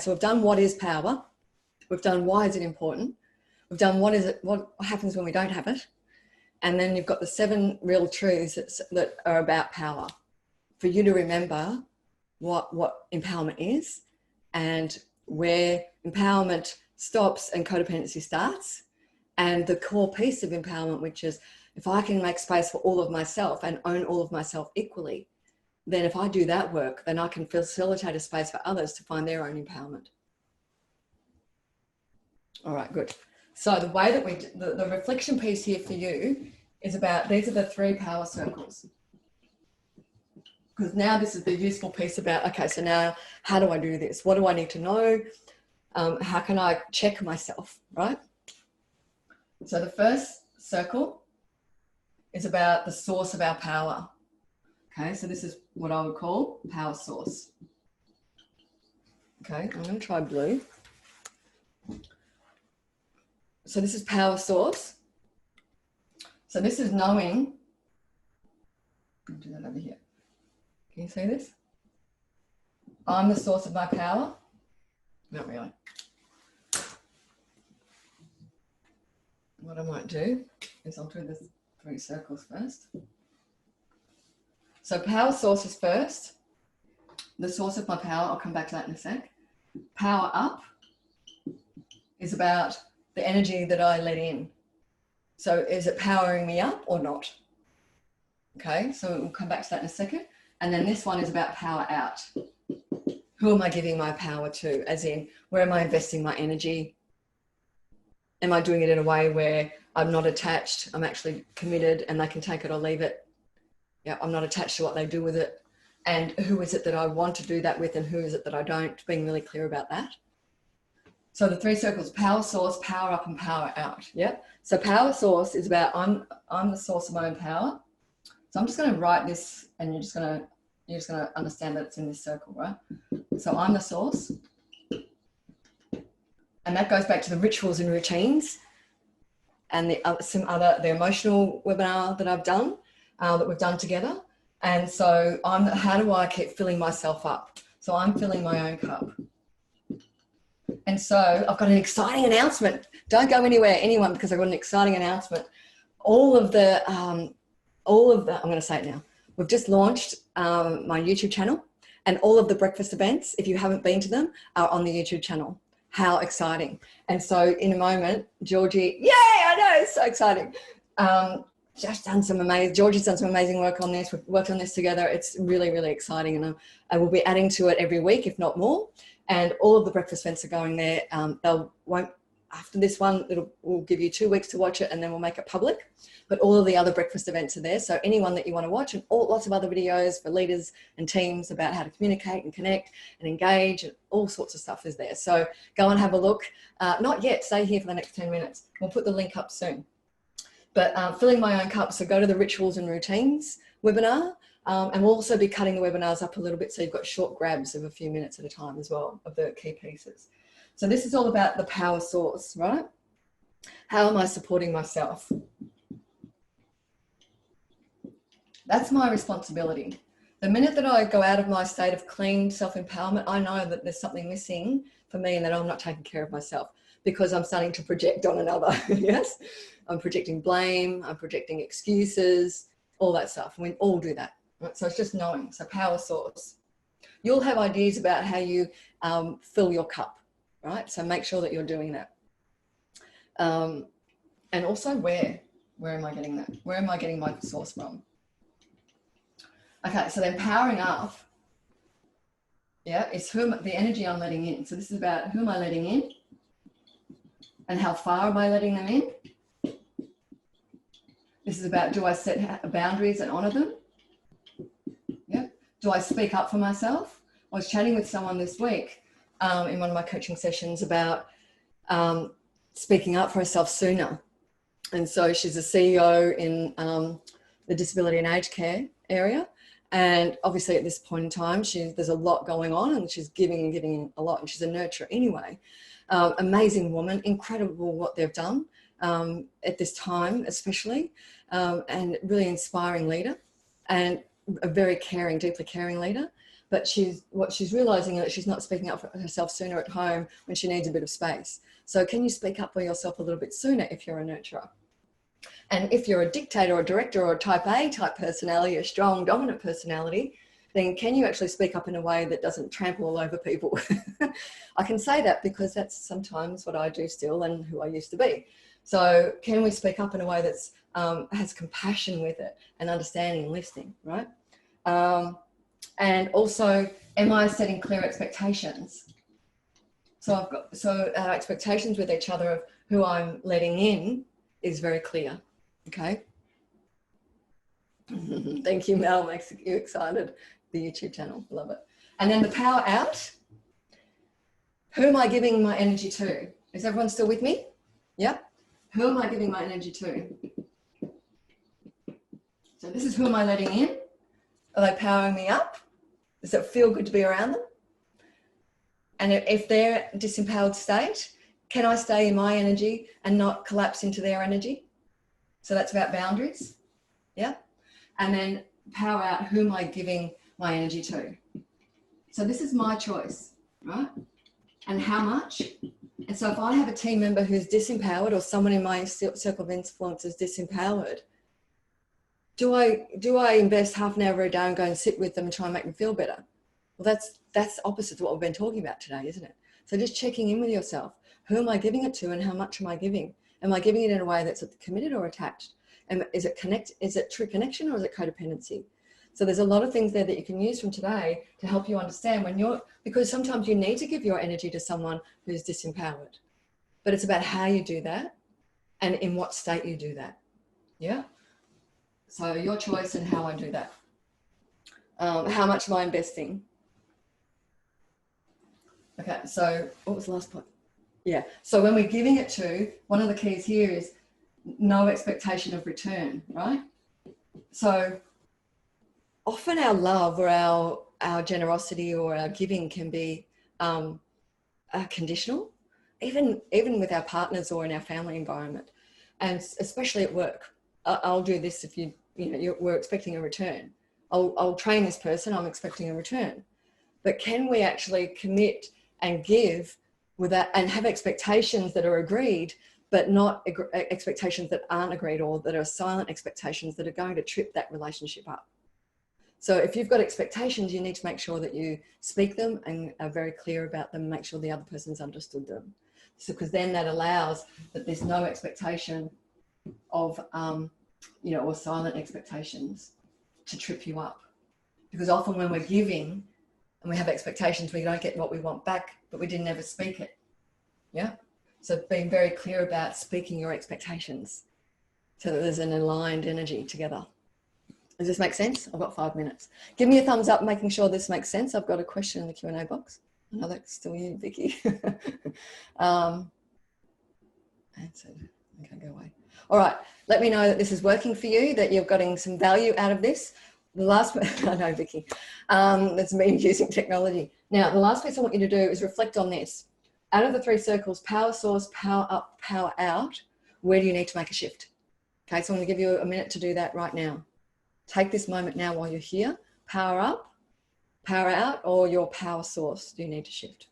So we've done what is power. We've done why is it important. We've done what happens when we don't have it. And then you've got the 7 real truths that are about power for you to remember what empowerment is and where empowerment stops and codependency starts. And the core piece of empowerment, which is if I can make space for all of myself and own all of myself equally, then if I do that work, then I can facilitate a space for others to find their own empowerment. All right, good. So the way that the reflection piece here for you is about, these are the 3 power circles. Because now this is the useful piece about, okay, so now how do I do this? What do I need to know? How can I check myself, right? So the first circle is about the source of our power. Okay, so this is what I would call power source. Okay, I'm going to try blue. So this is power source. So this is knowing, I'll do that over here. Can you see this? I'm the source of my power. Not really. What I might do is I'll do the 3 circles first. So power source is first. The source of my power, I'll come back to that in a sec. Power up is about the energy that I let in. So is it powering me up or not? Okay, so we'll come back to that in a second. And then this one is about power out. Who am I giving my power to? As in, where am I investing my energy? Am I doing it in a way where I'm not attached, I'm actually committed and they can take it or leave it? Yeah, I'm not attached to what they do with it. And who is it that I want to do that with and who is it that I don't? Being really clear about that. So the 3 circles, power source, power up and power out. Yeah. So power source is about I'm the source of my own power. So I'm just going to write this and you're just going to understand that it's in this circle, right? So I'm the source. And that goes back to the rituals and routines and the emotional webinar that I've done, that we've done together. And so how do I keep filling myself up? So I'm filling my own cup. And so I've got an exciting announcement. Don't go anywhere, anyone, because I've got an exciting announcement. I'm going to say it now. We've just launched my YouTube channel, and all of the breakfast events, if you haven't been to them, are on the YouTube channel. How exciting. And so in a moment, Georgie, yay, I know, it's so exciting. Georgie's done some amazing work on this. We've worked on this together. It's really, really exciting. And I will be adding to it every week, if not more. And all of the breakfast events are going there. After this one, we'll give you 2 weeks to watch it and then we'll make it public. But all of the other breakfast events are there. So anyone that you want to watch, and lots of other videos for leaders and teams about how to communicate and connect and engage, and all sorts of stuff is there. So go and have a look. Not yet, stay here for the next 10 minutes. We'll put the link up soon. But filling my own cup, so go to the rituals and routines webinar. And we'll also be cutting the webinars up a little bit, so you've got short grabs of a few minutes at a time as well of the key pieces. So this is all about the power source, right? How am I supporting myself? That's my responsibility. The minute that I go out of my state of clean self-empowerment, I know that there's something missing for me and that I'm not taking care of myself because I'm starting to project on another. Yes, I'm projecting blame, I'm projecting excuses, all that stuff. We all do that. Right? So it's just knowing. So power source. You'll have ideas about how you fill your cup, right? So make sure that you're doing that. And also where am I getting that? Where am I getting my source from? Okay, so then powering up, yeah, is the energy I'm letting in. So this is about who am I letting in and how far am I letting them in? This is about, do I set boundaries and honor them? Yeah. Do I speak up for myself? I was chatting with someone this week in one of my coaching sessions about speaking up for herself sooner. And so she's a CEO in the disability and aged care area. And obviously at this point in time, there's a lot going on and she's giving and giving a lot, and she's a nurturer anyway. Amazing woman, incredible what they've done at this time especially, and really inspiring leader and a very caring, deeply caring leader. but what she's realizing is that she's not speaking up for herself sooner at home when she needs a bit of space. So can you speak up for yourself a little bit sooner if you're a nurturer? And if you're a dictator or a director or a type A type personality, a strong dominant personality, then can you actually speak up in a way that doesn't trample all over people? I can say that because that's sometimes what I do still and who I used to be. So can we speak up in a way that's has compassion with it and understanding and listening, right? And also, am I setting clear expectations? So our expectations with each other of who I'm letting in is very clear. Okay. Thank you, Mel. Makes you excited. The YouTube channel, love it. And then the power out. Who am I giving my energy to? Is everyone still with me? Yep. Who am I giving my energy to? So this is who am I letting in? Are they powering me up? Does it feel good to be around them? And if they're disempowered state, can I stay in my energy and not collapse into their energy? So that's about boundaries. Yeah. And then power out, who am I giving my energy to? So this is my choice, right? And how much? And so if I have a team member who's disempowered or someone in my circle of influence is disempowered, do I invest half an hour every day and go and sit with them and try and make them feel better? Well, that's opposite to what we've been talking about today, isn't it? So just checking in with yourself. Who am I giving it to and how much am I giving? Am I giving it in a way that's committed or attached? And is it true connection or is it codependency? So there's a lot of things there that you can use from today to help you understand because sometimes you need to give your energy to someone who's disempowered, but it's about how you do that and in what state you do that. Yeah. So your choice and how I do that. How much am I investing? Okay. So what was the last point? Yeah. So when we're giving it to, one of the keys here is no expectation of return, right? So often our love or our generosity or our giving can be conditional, even with our partners or in our family environment, and especially at work. I'll do this if we're expecting a return. I'll train this person, I'm expecting a return. But can we actually commit and give with that and have expectations that are agreed, but not expectations that aren't agreed or that are silent expectations that are going to trip that relationship up? So if you've got expectations, you need to make sure that you speak them and are very clear about them, make sure the other person's understood them. So, because then that allows that there's no expectation of, or silent expectations to trip you up. Because often when we're giving and we have expectations, we don't get what we want back, but we didn't ever speak it. Yeah. So being very clear about speaking your expectations so that there's an aligned energy together. Does this make sense? I've got 5 minutes. Give me a thumbs up, making sure this makes sense. I've got a question in the Q&A box. I know that's still you, Vicky. Answered. Okay, go away. All right. Let me know that this is working for you, that you're getting some value out of this. The last, I know, Vicky, that's me using technology. Now, the last piece I want you to do is reflect on this. Out of the 3 circles, power source, power up, power out, where do you need to make a shift? Okay, so I'm going to give you a minute to do that right now. Take this moment now while you're here. Power up, power out, or your power source do you need to shift?